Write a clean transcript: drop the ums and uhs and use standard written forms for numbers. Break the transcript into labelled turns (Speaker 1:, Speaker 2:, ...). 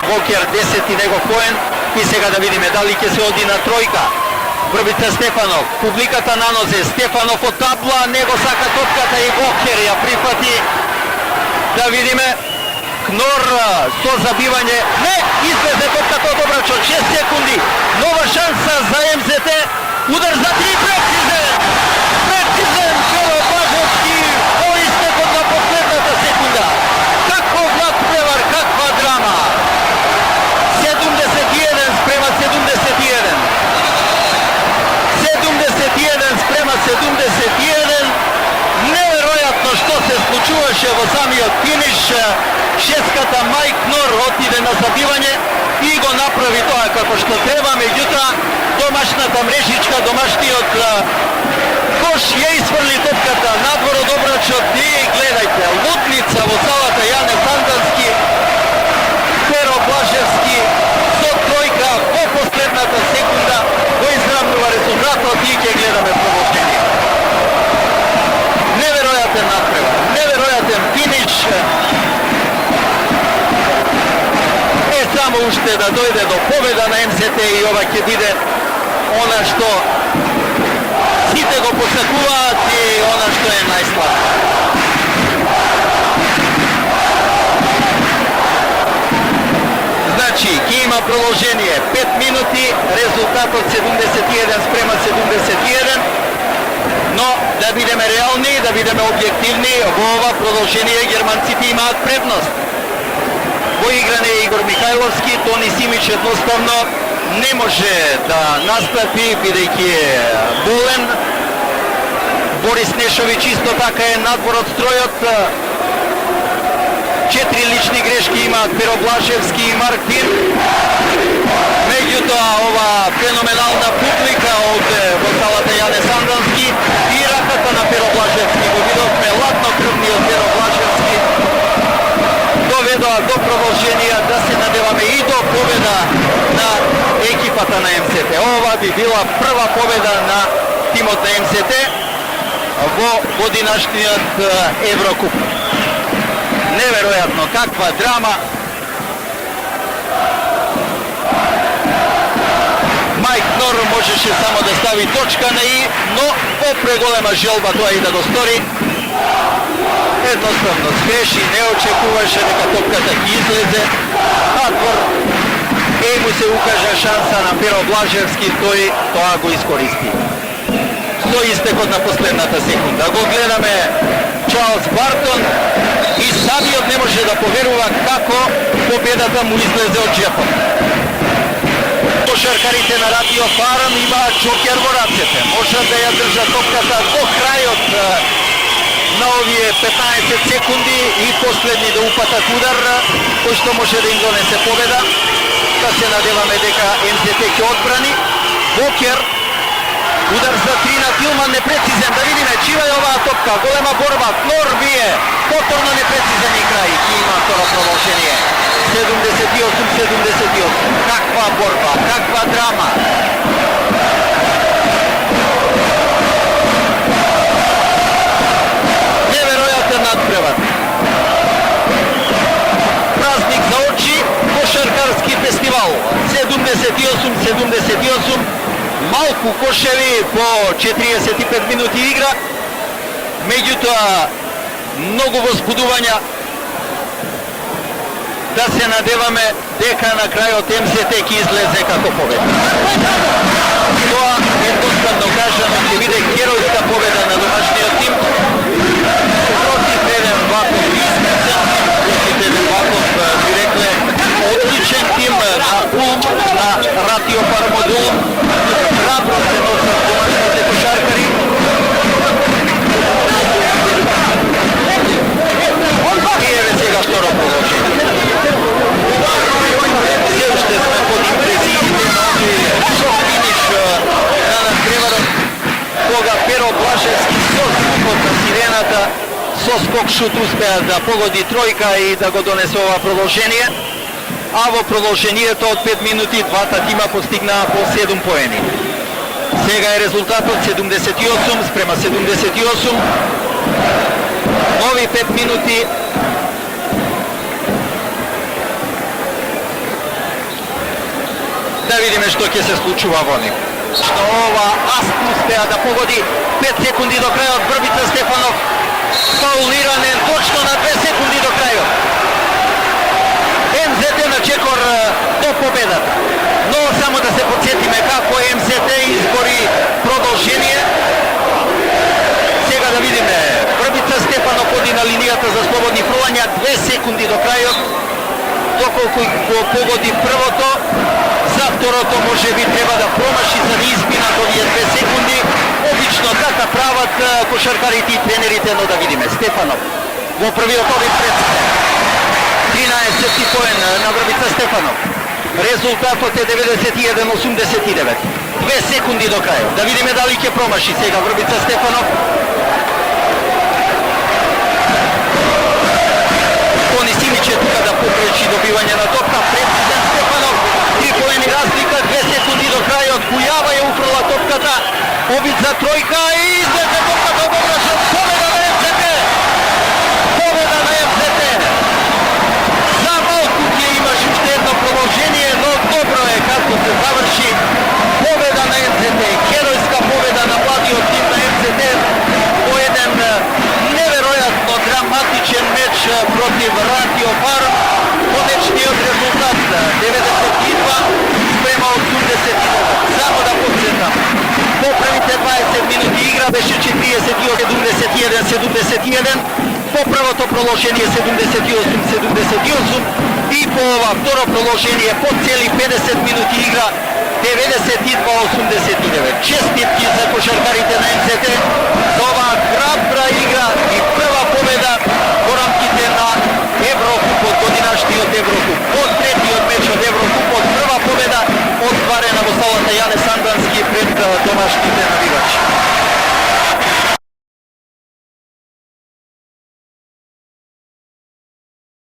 Speaker 1: Бокер 10 него поен и сега да видиме дали ќе се оди на тројка. Врбица Стефанов, публиката на нозе, Стефанов од табла, него сака топката и Бокер ја прифати. Да видиме Кнор со забивање, не, излезе топката од обрачот, 6 секунди, нова шанса за МЗТ, удар за 3, прецизен, Белоблажевски, по истекот на последната секунда. Каков влад превар, каква драма. 71 спрема 71. 71 спрема 71. Неверојатно што се случуваше во самиот финиш. Шеската Мајк Кнор отиде на забивање и го направи тоа како што треба, меѓутоа домашната мрежичка, домашниот кош ја изфрли топката надвор од обрачот и гледајте, лудница во салата. Јане Сандански, Перо Блажевски со тројка во последната секунда го изравнува резултатот и ќе гледаме продолжение. Неверојатен напревар, неверојатен финиш. Само уште да дојде до победа на МЗТ и ова ќе биде она што сите го посакуваат и она што е најслабо. Значи, ќе има продолжение 5 минути, резултатот 71 спрема 71, но да бидеме реални, да бидеме објективни, во ова продолжение германците имаат предност. Во игране е Игор Михајловски, Тони Симич едноставно не може да настапи, бидејќи е болен. Борис Нешовиќ исто така е надвор од стројот. 4 лични грешки имаат Перо Блажевски и Марк Пин. Меѓутоа, ова феноменална публика овде во салата Јане Сандански и раката на Перо Блажевски. Го видовме ладнокрвниот Перо Блажевски. Доведоа до продолжение, да се надеваме и до победа на екипата на МЗТ. Ова би била прва победа на тимот на МЗТ во годинашниот Еврокуп. Неверојатно, каква драма. Мајк Кнор можеше само да стави точка на и, но по преголема желба тоа и да го стори. Едноставно свежи, не очекуваше дека топката ќе излезе. Надвор му се укажа шанса на Перо Блажевски, тој тоа го искористи. Со истекот на последната секунда. Го гледаме Чарлс Бартон и самиот не може да поверува како победата му излезе од джепот. Кошаркарите на Ратио Фарм имаат джокер во рацете. Можат да ја држат топката до крајот на овие 15 секунди и последни да упатат удар кој што може да им донесе победа. Да се надеваме дека МЗТ ќе одбрани. Бокер, удар за 3 на Тилман, непрецизен. Да видиме, чива е оваа топка, голема борба, Кнор бие, повторно непрецизен и крај. И има второ продолжение. 78-78. Каква борба, каква драма. Неверојатен надпревар. Празник за очи, кошаркарски фестивал. 78-78. Малку кошеви по 45 минути игра. Меѓутоа, многу возбудувања. Да се надеваме дека на крајот МЗТ ќе излезе како победа. Тоа едноставно кажано ќе биде херојска победа на домашниот тим. Против еден ваков измислен, против еден ваков, би рекле, одличен тим на Улм, на Ратио Фарм од Улм. Храбро се носат домашните кошаркари. И еве сега второ продолжение. Се уште сме под импресиите на овој финиш на надпреварот, кога Перо Блажевски со звукот на сирената, со скок-шут успеа да погоди тројка и да го донесе ова продолжение. А во продолжението од 5 минути двата тима постигнаа по 7 поени. Сега е резултатот 78 спрема 78. Нови 5 минути. Да видиме што ќе се случува во нив. Што ова Аст успеа да погоди 5 секунди до крајот. Врбица Стефанов фаулиране точно на 2 секунди до крајот. МЗТ на чекор до победата. Но само да се подсетиме како МЗТ избори продолжение. Сега да видиме. Врбица Стефанов ходи на линијата за слободни фрлања 2 секунди до крајот. Доколку го погоди првото, за второто може би треба да промаши за да изминат овие 2 секунди. Обично така прават кошаркарите и тренерите, но да видиме. Стефанов во првиот овој представ. 13 поен на Врбица Стефанов. Резултатот е 91-89. 2 секунди до крајот. Да видиме дали ќе промаши сега Врбица Стефанов. Тони Симич е тука да попречи добивање на топка. Прецизен Стефанов. 3 поени разлика, 2 секунди до крајот. Кујава е уфрла топката. Обид за тројка и излезе топката од обрашот. Победа на МЗТ! Победа на МЗТ! За малку ќе имаш уште едно продолжение, но добро е како се заврши. Победа на МЗТ. Херојска победа на младиот тим на МЗТ во еден неверојатно драматичен меч против Ратио Фарм. Конечниот резултат 92 спрема 89. Само да подсетам. По првите 20 минути игра беше 41-71. По првото проложение 78-78 и по ова второ проложение по цели 50 минути игра 92-89. Честитки за кошаркарите на МЗТ за оваа храбра игра и прва победа во рамките на Еврокупот, годинашниот Еврокуп. Од третиот меч од Еврокупот, прва победа остварена во салата Јане Сандански пред домашните